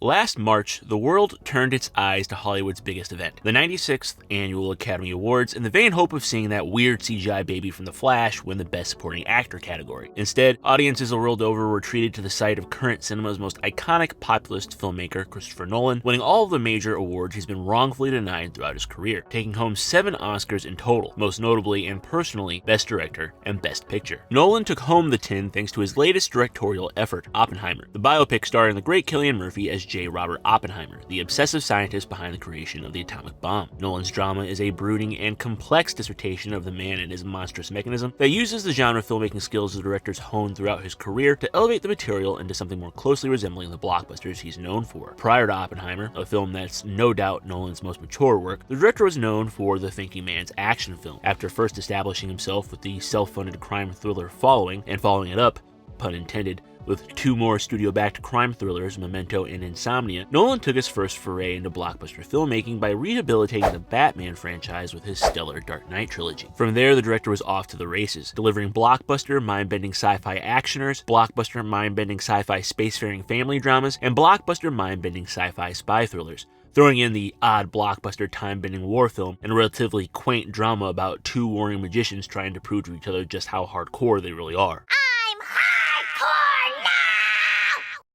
Last March, the world turned its eyes to Hollywood's biggest event, the 96th Annual Academy Awards, in the vain hope of seeing that weird CGI baby from The Flash win the Best Supporting Actor category. Instead, audiences the world over were treated to the sight of current cinema's most iconic populist filmmaker, Christopher Nolan, winning all of the major awards he's been wrongfully denied throughout his career, taking home 7 Oscars in total, most notably and personally Best Director and Best Picture. Nolan took home the 10 thanks to his latest directorial effort, Oppenheimer, the biopic starring the great Cillian Murphy as J. Robert Oppenheimer, the obsessive scientist behind the creation of the atomic bomb. Nolan's drama is a brooding and complex dissertation of the man and his monstrous mechanism that uses the genre filmmaking skills the director's honed throughout his career to elevate the material into something more closely resembling the blockbusters he's known for. Prior to Oppenheimer, a film that's no doubt Nolan's most mature work, the director was known for the thinking man's action film. After first establishing himself with the self-funded crime thriller Following, and following it up, pun intended, with 2 more studio-backed crime thrillers, Memento and Insomnia, Nolan took his first foray into blockbuster filmmaking by rehabilitating the Batman franchise with his stellar Dark Knight trilogy. From there, the director was off to the races, delivering blockbuster, mind-bending sci-fi actioners, blockbuster, mind-bending sci-fi spacefaring family dramas, and blockbuster, mind-bending sci-fi spy thrillers, throwing in the odd blockbuster time-bending war film and a relatively quaint drama about 2 warring magicians trying to prove to each other just how hardcore they really are.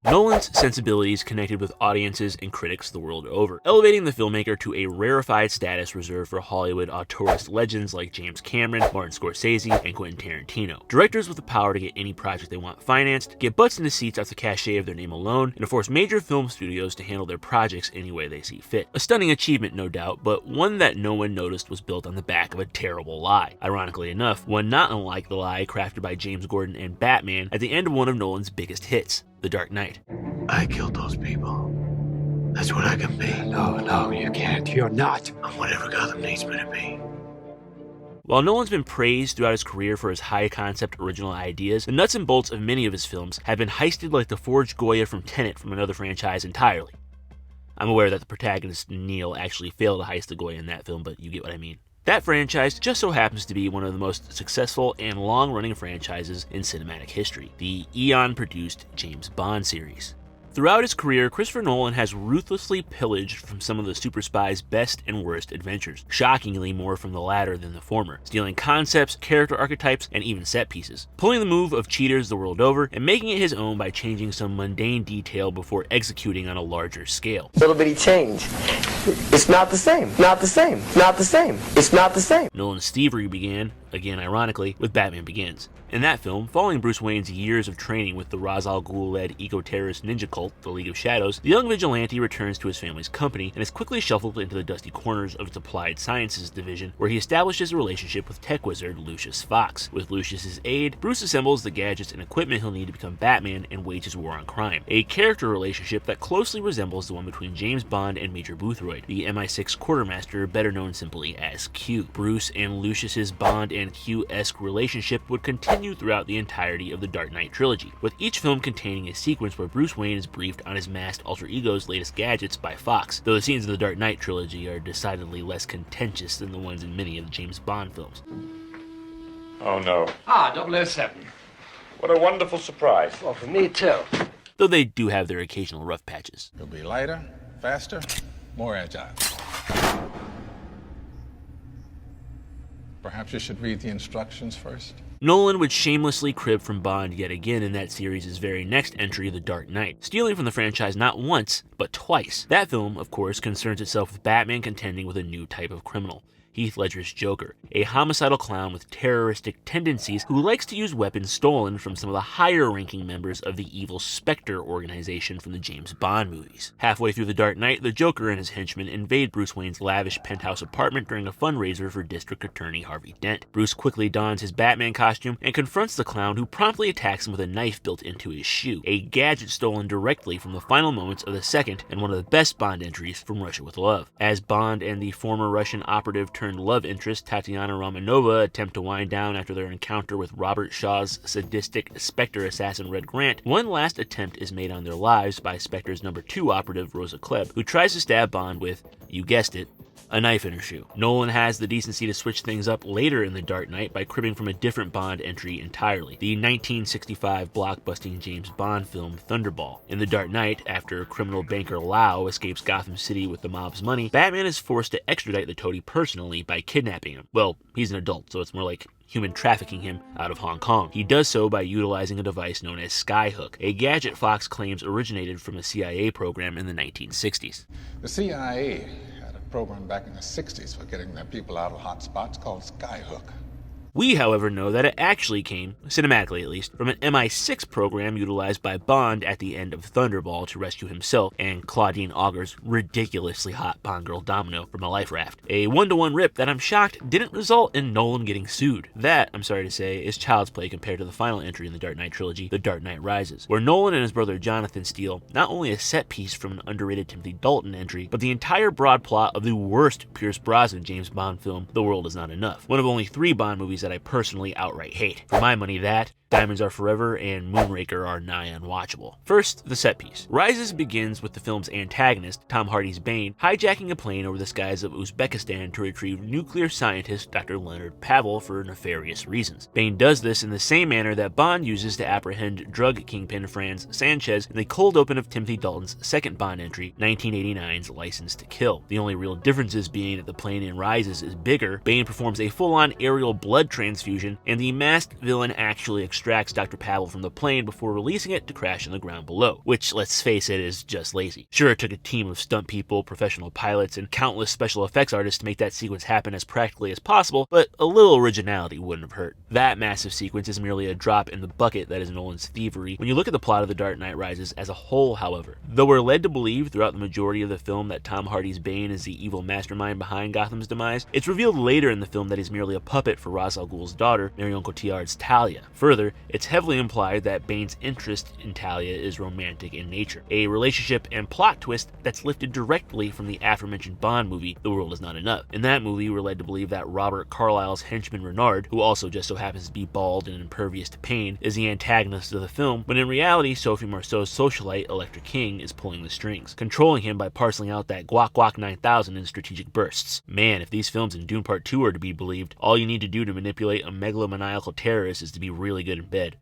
Nolan's sensibilities connected with audiences and critics the world over, elevating the filmmaker to a rarefied status reserved for Hollywood auteurist legends like James Cameron, Martin Scorsese, and Quentin Tarantino. Directors with the power to get any project they want financed, get butts into seats off the cachet of their name alone, and to force major film studios to handle their projects any way they see fit. A stunning achievement, no doubt, but one that no one noticed was built on the back of a terrible lie. Ironically enough, one not unlike the lie crafted by James Gordon and Batman at the end of one of Nolan's biggest hits, The Dark Knight. I killed those people. That's what I can be. No, you can't. You're not. I'm whatever Gotham needs me to be. While Nolan's been praised throughout his career for his high-concept original ideas, the nuts and bolts of many of his films have been heisted like the forged Goya from Tenet from another franchise entirely. I'm aware that the protagonist, Neil, actually failed to heist the Goya in that film, but you get what I mean. That franchise just so happens to be one of the most successful and long-running franchises in cinematic history, the Eon-produced James Bond series. Throughout his career, Christopher Nolan has ruthlessly pillaged from some of the super spy's best and worst adventures, shockingly more from the latter than the former, stealing concepts, character archetypes, and even set pieces, pulling the move of cheaters the world over, and making it his own by changing some mundane detail before executing on a larger scale. Little bitty change. It's not the same. Not the same. Not the same. It's not the same. Nolan's thievery began, again ironically, with Batman Begins. In that film, following Bruce Wayne's years of training with the Ra's al Ghul-led eco-terrorist ninja cult, the League of Shadows, the young vigilante returns to his family's company and is quickly shuffled into the dusty corners of its Applied Sciences division, where he establishes a relationship with tech wizard Lucius Fox. With Lucius's aid, Bruce assembles the gadgets and equipment he'll need to become Batman and wages war on crime, a character relationship that closely resembles the one between James Bond and Major Boothroyd, the MI6 quartermaster better known simply as Q. Bruce and Lucius's Bond and Q-esque relationship would continue throughout the entirety of the Dark Knight trilogy, with each film containing a sequence where Bruce Wayne is briefed on his masked alter ego's latest gadgets by Fox, though the scenes in the Dark Knight trilogy are decidedly less contentious than the ones in many of the James Bond films. Oh no. 007. What a wonderful surprise. Well, for me too. Though they do have their occasional rough patches. It'll be lighter, faster, more agile. Perhaps you should read the instructions first. Nolan would shamelessly crib from Bond yet again in that series' very next entry, The Dark Knight, stealing from the franchise not once, but twice. That film, of course, concerns itself with Batman contending with a new type of criminal, Heath Ledger's Joker, a homicidal clown with terroristic tendencies who likes to use weapons stolen from some of the higher-ranking members of the evil Spectre organization from the James Bond movies. Halfway through The Dark Knight, the Joker and his henchmen invade Bruce Wayne's lavish penthouse apartment during a fundraiser for District Attorney Harvey Dent. Bruce quickly dons his Batman costume and confronts the clown, who promptly attacks him with a knife built into his shoe, a gadget stolen directly from the final moments of the second and one of the best Bond entries from Russia with Love. As Bond and the former Russian operative turned love interest Tatiana Romanova attempt to wind down after their encounter with Robert Shaw's sadistic Spectre assassin Red Grant, one last attempt is made on their lives by Spectre's number 2 operative Rosa Klebb, who tries to stab Bond with, you guessed it, a knife in her shoe. Nolan has the decency to switch things up later in The Dark Knight by cribbing from a different Bond entry entirely, the 1965 blockbusting James Bond film Thunderball. In The Dark Knight, after criminal banker Lau escapes Gotham City with the mob's money, Batman is forced to extradite the toady personally by kidnapping him. Well, he's an adult, so it's more like human trafficking him out of Hong Kong. He does so by utilizing a device known as Skyhook, a gadget Fox claims originated from a CIA program in the 1960s. The CIA had a program back in the 60s for getting their people out of hot spots called Skyhook. We, however, know that it actually came, cinematically at least, from an MI6 program utilized by Bond at the end of Thunderball to rescue himself and Claudine Augur's ridiculously hot Bond girl Domino from a life raft. A one-to-one rip that I'm shocked didn't result in Nolan getting sued. That, I'm sorry to say, is child's play compared to the final entry in the Dark Knight trilogy, The Dark Knight Rises, where Nolan and his brother Jonathan steal not only a set piece from an underrated Timothy Dalton entry, but the entire broad plot of the worst Pierce Brosnan James Bond film, The World Is Not Enough, one of only 3 Bond movies that I personally outright hate. For my money, that, Diamonds Are Forever, and Moonraker are nigh unwatchable. First, the set piece. Rises begins with the film's antagonist, Tom Hardy's Bane, hijacking a plane over the skies of Uzbekistan to retrieve nuclear scientist Dr. Leonard Pavel for nefarious reasons. Bane does this in the same manner that Bond uses to apprehend drug kingpin Franz Sanchez in the cold open of Timothy Dalton's second Bond entry, 1989's License to Kill. The only real differences being that the plane in Rises is bigger, Bane performs a full-on aerial blood transfusion, and the masked villain actually extracts Dr. Pavel from the plane before releasing it to crash on the ground below, which, let's face it, is just lazy. Sure, it took a team of stunt people, professional pilots, and countless special effects artists to make that sequence happen as practically as possible, but a little originality wouldn't have hurt. That massive sequence is merely a drop in the bucket that is Nolan's thievery when you look at the plot of The Dark Knight Rises as a whole, however. Though we're led to believe throughout the majority of the film that Tom Hardy's Bane is the evil mastermind behind Gotham's demise, it's revealed later in the film that he's merely a puppet for Ra's al Ghul's daughter, Marion Cotillard's Talia. Further, it's heavily implied that Bane's interest in Talia is romantic in nature, a relationship and plot twist that's lifted directly from the aforementioned Bond movie, The World Is Not Enough. In that movie, we're led to believe that Robert Carlyle's henchman Renard, who also just so happens to be bald and impervious to pain, is the antagonist of the film, when in reality, Sophie Marceau's socialite, Electra King, is pulling the strings, controlling him by parceling out that guac guac 9000 in strategic bursts. Man, if these films in Dune Part 2 are to be believed, all you need to do to manipulate a megalomaniacal terrorist is to be really good in bed.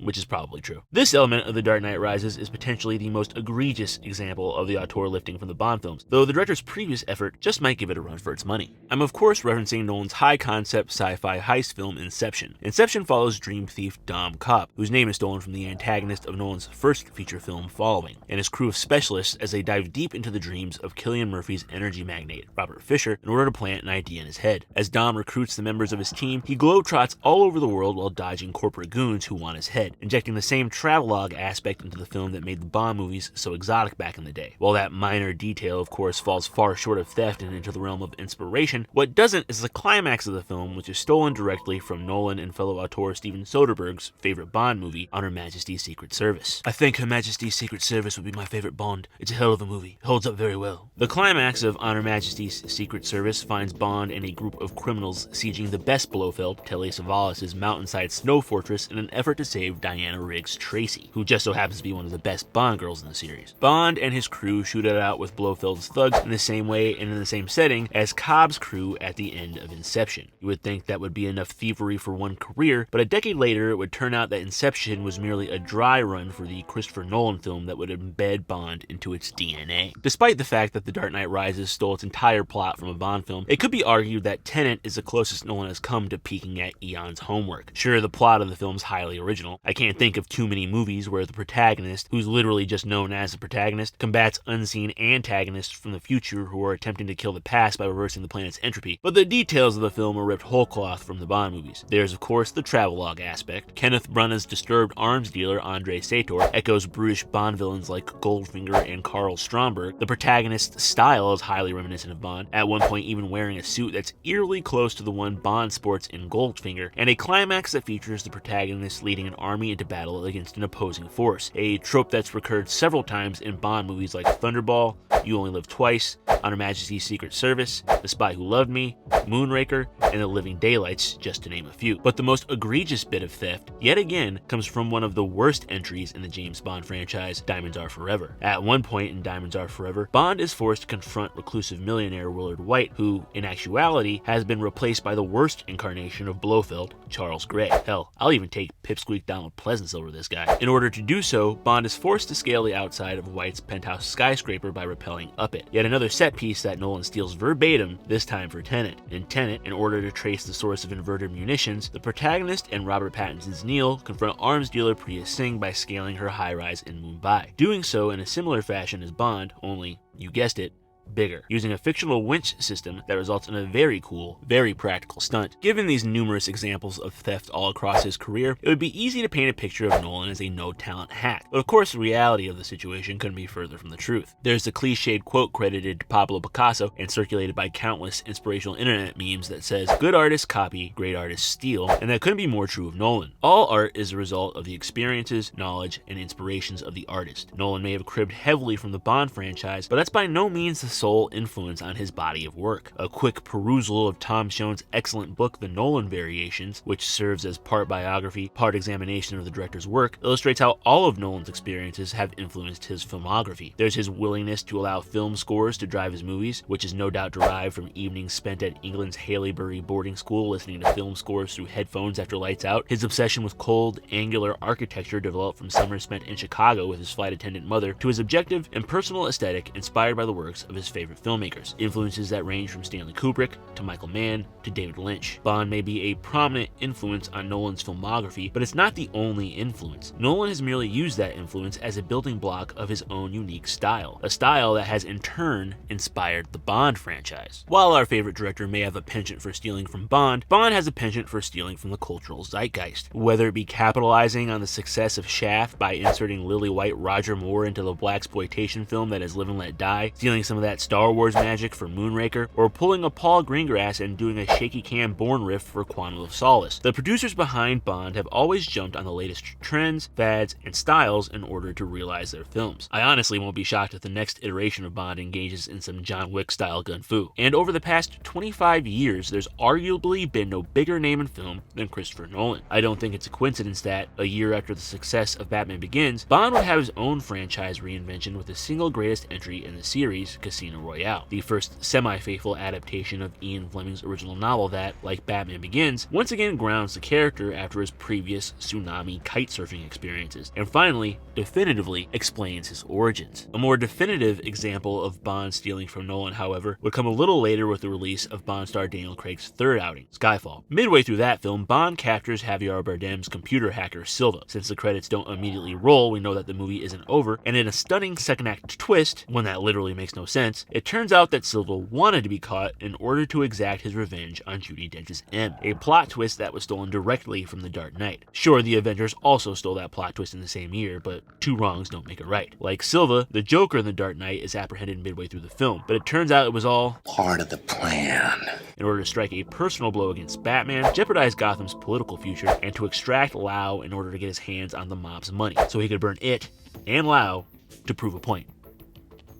Which is probably true. This element of The Dark Knight Rises is potentially the most egregious example of the auteur lifting from the Bond films, though the director's previous effort just might give it a run for its money. I'm of course referencing Nolan's high-concept sci-fi heist film Inception. Inception follows dream thief Dom Cobb, whose name is stolen from the antagonist of Nolan's first feature film Following, and his crew of specialists as they dive deep into the dreams of Cillian Murphy's energy magnate, Robert Fisher, in order to plant an idea in his head. As Dom recruits the members of his team, he globetrots all over the world while dodging corporate goons who want his head, injecting the same travelogue aspect into the film that made the Bond movies so exotic back in the day. While that minor detail, of course, falls far short of theft and into the realm of inspiration, what doesn't is the climax of the film, which is stolen directly from Nolan and fellow auteur Steven Soderbergh's favorite Bond movie, On Her Majesty's Secret Service. I think Her Majesty's Secret Service would be my favorite Bond. It's a hell of a movie. It holds up very well. The climax of On Her Majesty's Secret Service finds Bond and a group of criminals sieging the best Blofeld, Telly Savalas' mountainside snow fortress in an effort to save Diana Riggs Tracy, who just so happens to be one of the best Bond girls in the series. Bond and his crew shoot it out with Blofeld's thugs in the same way and in the same setting as Cobb's crew at the end of Inception. You would think that would be enough thievery for one career, but a decade later it would turn out that Inception was merely a dry run for the Christopher Nolan film that would embed Bond into its DNA. Despite the fact that The Dark Knight Rises stole its entire plot from a Bond film, it could be argued that Tenet is the closest Nolan has come to peeking at Eon's homework. Sure, the plot of the film's highly original. I can't think of too many movies where the protagonist, who's literally just known as the protagonist, combats unseen antagonists from the future who are attempting to kill the past by reversing the planet's entropy, but the details of the film are ripped whole cloth from the Bond movies. There's of course the travelogue aspect. Kenneth Branagh's disturbed arms dealer Andrei Sator echoes brutish Bond villains like Goldfinger and Karl Stromberg. The protagonist's style is highly reminiscent of Bond, at one point even wearing a suit that's eerily close to the one Bond sports in Goldfinger, and a climax that features the protagonist leading an army into battle against an opposing force, a trope that's recurred several times in Bond movies like Thunderball, You Only Live Twice, On Her Majesty's Secret Service, The Spy Who Loved Me, Moonraker, and The Living Daylights, just to name a few. But the most egregious bit of theft, yet again, comes from one of the worst entries in the James Bond franchise, Diamonds Are Forever. At one point in Diamonds Are Forever, Bond is forced to confront reclusive millionaire Willard White, who, in actuality, has been replaced by the worst incarnation of Blofeld, Charles Gray. Hell, I'll even take Pipsqueak Donald Pleasance over this guy. In order to do so, Bond is forced to scale the outside of White's penthouse skyscraper by rappelling up it. Yet another set piece that Nolan steals verbatim, this time for Tenet. In Tenet, in order to trace the source of inverted munitions, the protagonist and Robert Pattinson's Neil confront arms dealer Priya Singh by scaling her high-rise in Mumbai, doing so in a similar fashion as Bond, only, you guessed it, bigger, using a fictional winch system that results in a very cool, very practical stunt. Given these numerous examples of theft all across his career, it would be easy to paint a picture of Nolan as a no-talent hack, but of course the reality of the situation couldn't be further from the truth. There's the cliched quote credited to Pablo Picasso and circulated by countless inspirational internet memes that says, "Good artists copy, great artists steal," and that couldn't be more true of Nolan. All art is a result of the experiences, knowledge, and inspirations of the artist. Nolan may have cribbed heavily from the Bond franchise, but that's by no means the sole influence on his body of work. A quick perusal of Tom Schoen's excellent book, The Nolan Variations, which serves as part biography, part examination of the director's work, illustrates how all of Nolan's experiences have influenced his filmography. There's his willingness to allow film scores to drive his movies, which is no doubt derived from evenings spent at England's Haileybury boarding school listening to film scores through headphones after lights out. His obsession with cold, angular architecture developed from summers spent in Chicago with his flight attendant mother, to his objective and personal aesthetic inspired by the works of his favorite filmmakers, influences that range from Stanley Kubrick to Michael Mann to David Lynch. Bond may be a prominent influence on Nolan's filmography, but it's not the only influence. Nolan has merely used that influence as a building block of his own unique style, a style that has in turn inspired the Bond franchise. While our favorite director may have a penchant for stealing from Bond, Bond has a penchant for stealing from the cultural zeitgeist. Whether it be capitalizing on the success of Shaft by inserting lily-white Roger Moore into the blaxploitation film that is Live and Let Die, stealing some of that Star Wars magic for Moonraker, or pulling a Paul Greengrass and doing a shaky cam Bourne riff for Quantum of Solace. The producers behind Bond have always jumped on the latest trends, fads, and styles in order to realize their films. I honestly won't be shocked if the next iteration of Bond engages in some John Wick-style gun fu. And over the past 25 years, there's arguably been no bigger name in film than Christopher Nolan. I don't think it's a coincidence that, a year after the success of Batman Begins, Bond would have his own franchise reinvention with the single greatest entry in the series, Casino Royale, the first semi-faithful adaptation of Ian Fleming's original novel that, like Batman Begins, once again grounds the character after his previous tsunami kitesurfing experiences, and finally, definitively explains his origins. A more definitive example of Bond stealing from Nolan, however, would come a little later with the release of Bond star Daniel Craig's third outing, Skyfall. Midway through that film, Bond captures Javier Bardem's computer hacker Silva. Since the credits don't immediately roll, we know that the movie isn't over, and in a stunning second act twist, one that literally makes no sense, it turns out that Silva wanted to be caught in order to exact his revenge on Judi Dench's M, a plot twist that was stolen directly from The Dark Knight. Sure, the Avengers also stole that plot twist in the same year, but two wrongs don't make a right. Like Silva, the Joker in The Dark Knight is apprehended midway through the film, but it turns out it was all Part of the plan. in order to strike a personal blow against Batman, jeopardize Gotham's political future, and to extract Lau in order to get his hands on the mob's money, so he could burn it and Lau to prove a point.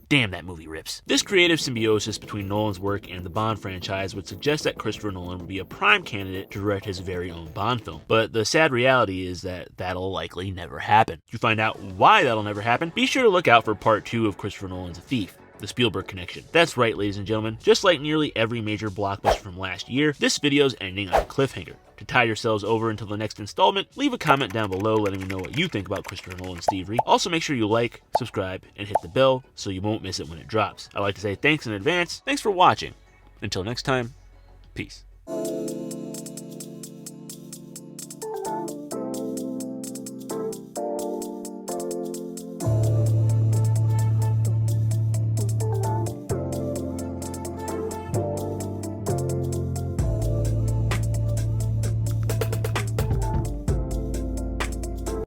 Damn, that movie rips. This creative symbiosis between Nolan's work and the Bond franchise would suggest that Christopher Nolan would be a prime candidate to direct his very own Bond film. But the sad reality is that that'll likely never happen. To find out why that'll never happen, be sure to look out for part 2 of Christopher Nolan's Thief, the Spielberg connection. That's right, ladies and gentlemen, just like nearly every major blockbuster from last year, this video's ending on a cliffhanger. To tie yourselves over until the next installment, leave a comment down below letting me know what you think about Christopher Nolan's thievery. Also make sure you like, subscribe, and hit the bell so you won't miss it when it drops. I'd like to say thanks in advance. Thanks for watching. Until next time, peace.